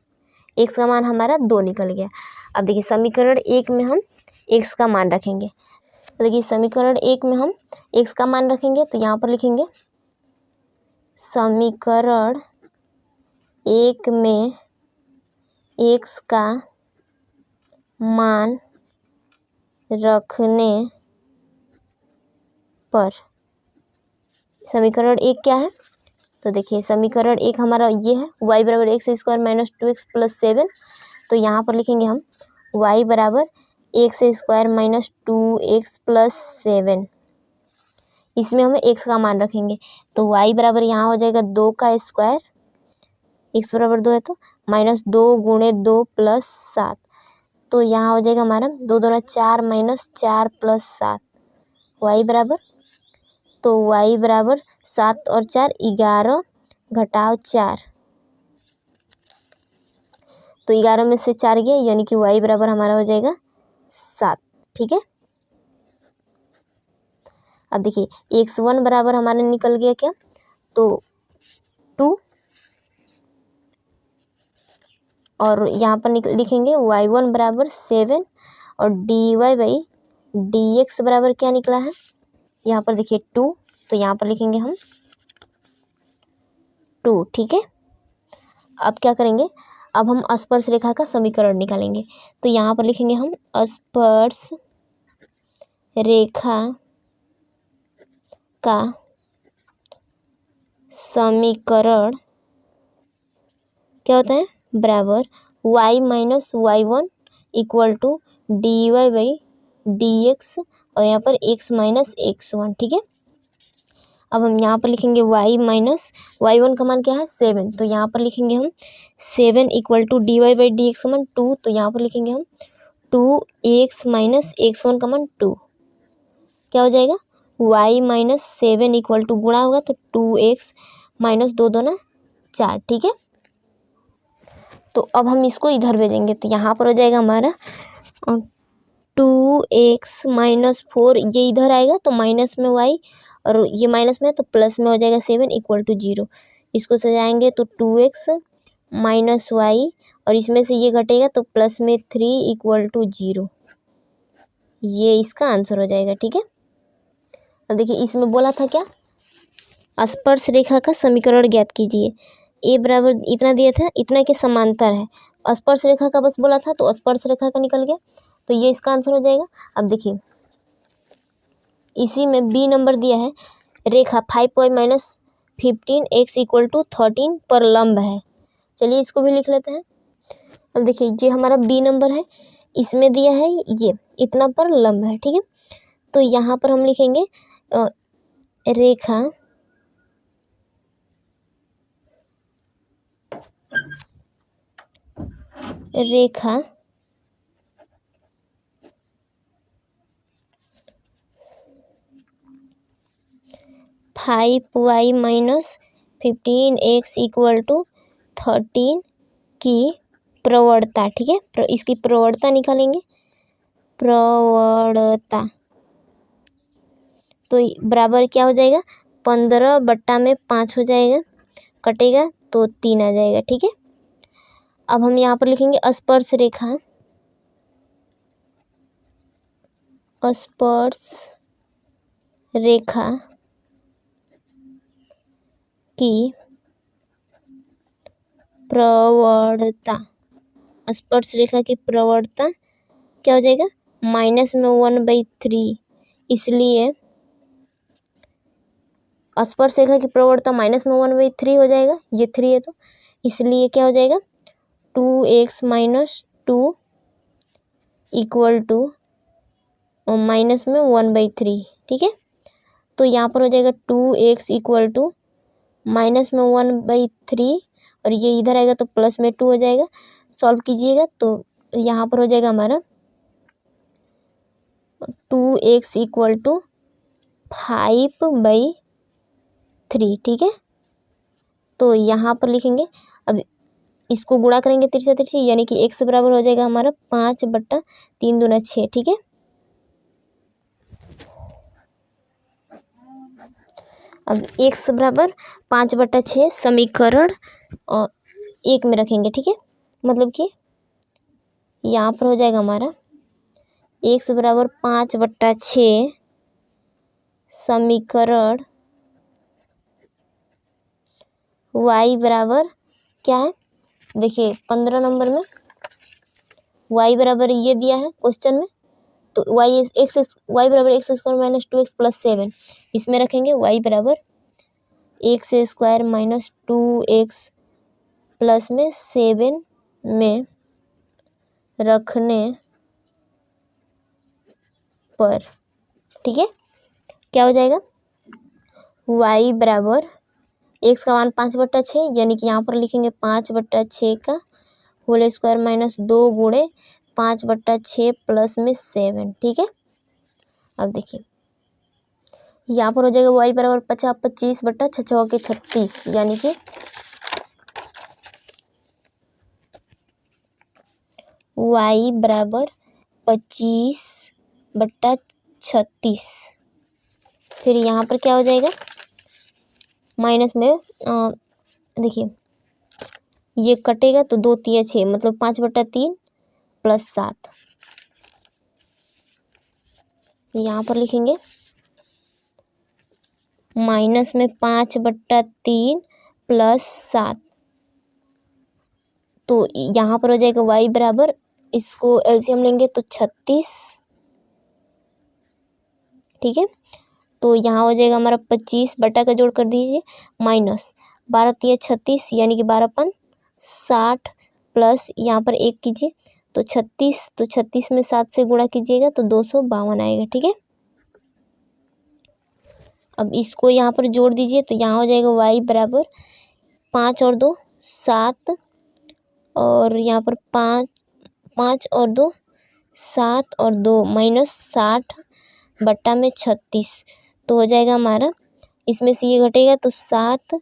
x का मान हमारा 2 निकल गया। अब देखिए समीकरण 1 में हम x का मान रखेंगे, तो देखिए समीकरण 1 में हम x का मान रखेंगे तो यहाँ पर लिखेंगे समीकरण 1 में x का मान रखने पर, समीकरण 1 क्या है, तो देखिए समीकरण 1 हमारा ये है y बराबर x square minus 2x plus 7, तो यहाँ पर लिखेंगे हम y बराबर x square minus 2x plus 7, इसमें हमें x का मान रखेंगे। तो y बराबर यहाँ हो जाएगा 2 का स्क्वायर, x बराबर 2 है तो -2 गुणे 2 प्लस 7। तो यहाँ हो जाएगा हमारा 2 दूना 4 -4 प्लस 7 y बराबर, तो y बराबर 7 और 4 11 घटाव 4, तो 11 में से 4 गया यानी कि y बराबर हमारा हो जाएगा 7। ठीक है, अब देखिए x1 बराबर हमारा निकल गया क्या, तो 2, और यहाँ पर लिखेंगे y1 बराबर 7 और dy/dx बराबर क्या निकला है, यहाँ पर देखिए 2, तो यहाँ पर लिखेंगे हम 2। ठीक है, अब क्या करेंगे, अब हम स्पर्श रेखा का समीकरण निकालेंगे। तो यहाँ पर लिखेंगे हम स्पर्श रेखा का समीकरण क्या होता है, बराबर y minus y1 equal to dy/dx और यहाँ पर x माइनस x1। ठीक है, अब हम यहाँ पर लिखेंगे y माइनस y1 का मान क्या है 7, तो यहाँ पर लिखेंगे हम 7 इक्वल टू dy/dx का मान 2, तो यहाँ पर लिखेंगे हम 2x माइनस x1 का मान 2, क्या हो जाएगा y माइनस 7 इक्वल टू गुणा होगा तो 2x माइनस 2 दूना 4। ठीक है, तो अब हम इसको इधर भेजेंगे, तो यहाँ पर हो जाएगा हमारा 2x माइनस 4, ये इधर आएगा तो माइनस में y और ये माइनस में तो प्लस में हो जाएगा 7 इक्वल टू 0। इसको सजाएंगे तो 2x माइनस y और इसमें से ये घटेगा तो प्लस में 3 इक्वल टू 0, ये इसका आंसर हो जाएगा। ठीक है, अब देखिए इसमें बोला था क्या, स्पर्श रेखा का समीकरण ज्ञात कीजिए। ए बराबर इतना दिया था, इतना के समांतर है, स्पर्श रेखा का बस बोला था तो स्पर्श रेखा का निकल गया, तो ये इसका आंसर हो जाएगा। अब देखिए इसी में बी नंबर दिया है, रेखा 5y minus 15x equal to 13 पर लंब है। चलिए इसको भी लिख लेते हैं। अब देखिए ये हमारा बी नंबर है, इसमें दिया है ये इतना पर लंब है। ठीक है, तो यहाँ पर हम लिखेंगे रेखा रेखा 5y minus 15x equal to 13 की प्रवणता। ठीक है, इसकी प्रवणता निकालेंगे, प्रवणता तो बराबर क्या हो जाएगा 15/5 हो जाएगा, कटेगा तो 3 आ जाएगा। ठीक है, अब हम यहाँ पर लिखेंगे स्पर्श रेखा की प्रवणता, स्पर्श रेखा की प्रवणता क्या हो जाएगा माइनस में 1/3, इसलिए स्पर्श रेखा की प्रवणता माइनस में 1/3 हो जाएगा, ये 3 है तो इसलिए क्या हो जाएगा 2x minus 2 equal to minus में 1/3। ठीक है, तो यहाँ पर हो जाएगा 2x इक्वल टू माइनस में 1/3 और ये इधर आएगा तो प्लस में 2 हो जाएगा। सॉल्व कीजिएगा तो यहाँ पर हो जाएगा हमारा 2x इक्वल टू 5/3। ठीक है, तो यहाँ पर लिखेंगे, अब इसको गुणा करेंगे तिरछा तिरछी, यानी कि x बराबर हो जाएगा हमारा 5/3 दूना 6। ठीक है, अब x बराबर 5/6 समीकरण 1 में रखेंगे। ठीक है, मतलब कि यहाँ पर हो जाएगा हमारा x बराबर 5/6 समीकरण y बराबर क्या है, देखिए 15 नंबर में y बराबर ये दिया है क्वेश्चन में, तो y बराबर x square minus 2x plus 7, इसमें रखेंगे y बराबर x square minus 2x plus में 7 में रखने पर। ठीक है, क्या हो जाएगा y बराबर x का मान 5/6 यानी कि यहाँ पर लिखेंगे 5/6 का होल स्क्वायर माइनस 2 गुणे 5/6 प्लस में 7। ठीक है, अब देखिए यहाँ पर हो जाएगा y बराबर 25/6 के 36 यानी कि y बराबर 25/36। फिर यहाँ पर क्या हो जाएगा माइनस में देखिए ये कटेगा तो 2 3 6 मतलब 5/3 प्लस 7। यहाँ पर लिखेंगे माइनस में 5/3 प्लस 7। तो यहाँ पर हो जाएगा y बराबर, इसको एलसीएम लेंगे तो 36। ठीक है, तो यहाँ हो जाएगा हमारा 25 बटा का जोड़ कर दीजिए माइनस 12 3 36 यानी कि 12 60 प्लस यहाँ पर 1 कीजिए तो 36, तो 36 में 7 से गुणा कीजिएगा तो 252 आएगा। ठीक है, अब इसको यहाँ पर जोड़ दीजिए तो यहाँ हो जाएगा y बराबर 5 और 2 7 और यहाँ पर 5 और 2 7 और 2 माइनस 60 बट्टा में 36। तो हो जाएगा हमारा, इसमें से ये घटेगा तो 7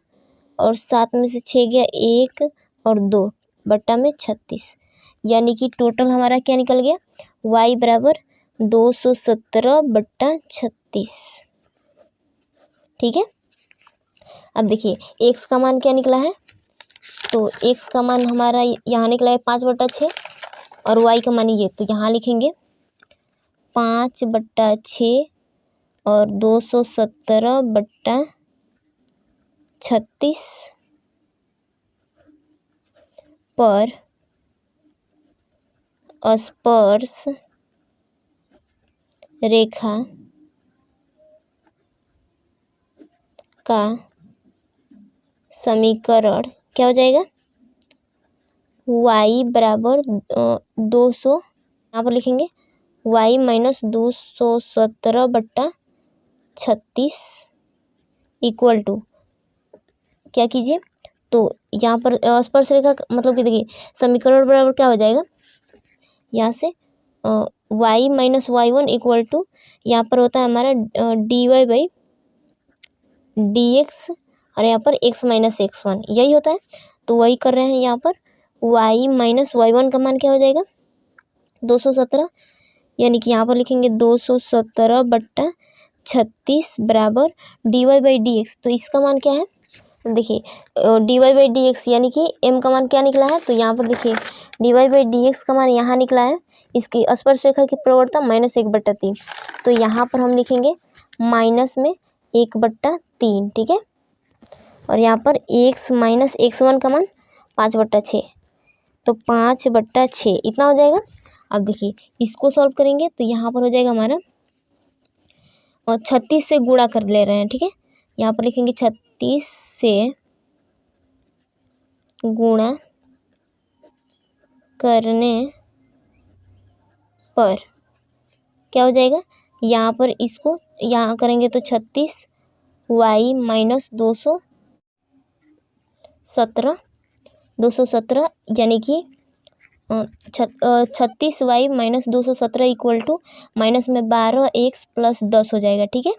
और 7 में से 6 गया 1 और 2 बट्टा में 36 यानी कि टोटल हमारा क्या निकल गया y बराबर 217/36। ठीक है, अब देखिए x का मान क्या निकला है, तो x का मान हमारा यहाँ निकला है 5/6 और y का मान ये, तो यहाँ लिखेंगे 5/6 और 217/36 पर स्पर्श रेखा का समीकरण क्या हो जाएगा y बराबर 200, यहाँ पर लिखेंगे y माइनस 217/36 इक्वल टू क्या कीजिए, तो यहाँ पर स्पर्श रेखा मतलब कि देखिए समीकरण बराबर क्या हो जाएगा, यहाँ से y minus y1 equal to यहाँ पर होता है हमारा dy/dx और यहाँ पर x माइनस x1 यही होता है। तो वही कर रहे हैं, यहाँ पर y माइनस y1 का मान क्या हो जाएगा 217 यानी कि यहाँ पर लिखेंगे 217/36 बराबर dy/dx। तो इसका मान क्या है देखिए dy/dx यानी कि m का मान क्या निकला है, तो यहाँ पर देखिए dy/dx का मान यहाँ निकला है, इसकी स्पर्श रेखा की प्रवणता -1/3। तो यहाँ पर हम लिखेंगे माइनस में 1/3। ठीक है, और यहाँ पर x माइनस x1 का मान 5/6 तो 5/6 इतना हो जाएगा। अब देखिए इसको सॉल्व करेंगे तो यहाँ पर हो जाएगा हमारा और 36 से गुणा कर ले रहे हैं। ठीक है, यहाँ पर लिखेंगे 36 से गुणा करने पर क्या हो जाएगा, यहाँ पर इसको यहाँ करेंगे तो 36 y माइनस 217 यानी कि 36 y minus 217 equal to minus में 12x प्लस 10 हो जाएगा। ठीक है,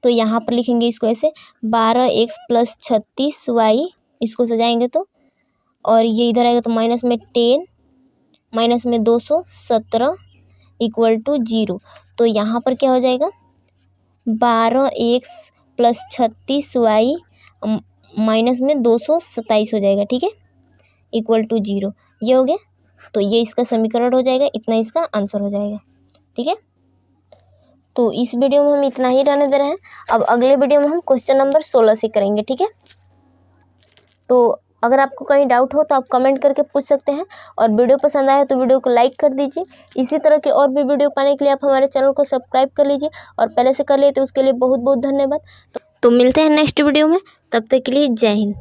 तो यहाँ पर लिखेंगे इसको ऐसे 12x प्लस 36y, इसको सजाएंगे तो और ये इधर आएगा तो माइनस में 10 माइनस में 217 इक्वल टू 0। तो यहाँ पर क्या हो जाएगा 12x प्लस 36y माइनस में 227 हो जाएगा। ठीक है, इक्वल टू 0 ये हो गया। तो ये इसका समीकरण हो जाएगा, इतना इसका आंसर हो जाएगा। ठीक है, तो इस वीडियो में हम इतना ही रहने दे रहे हैं। अब अगले वीडियो में हम क्वेश्चन नंबर 16 से करेंगे। ठीक है, तो अगर आपको कहीं डाउट हो तो आप कमेंट करके पूछ सकते हैं और वीडियो पसंद आया तो वीडियो को लाइक कर दीजिए। इसी तरह के और भी वीडियो पाने के लिए आप हमारे चैनल को सब्सक्राइब कर लीजिए और पहले से कर लिए तो उसके लिए बहुत बहुत धन्यवाद। तो मिलते हैं नेक्स्ट वीडियो में, तब तक के लिए जय हिंद।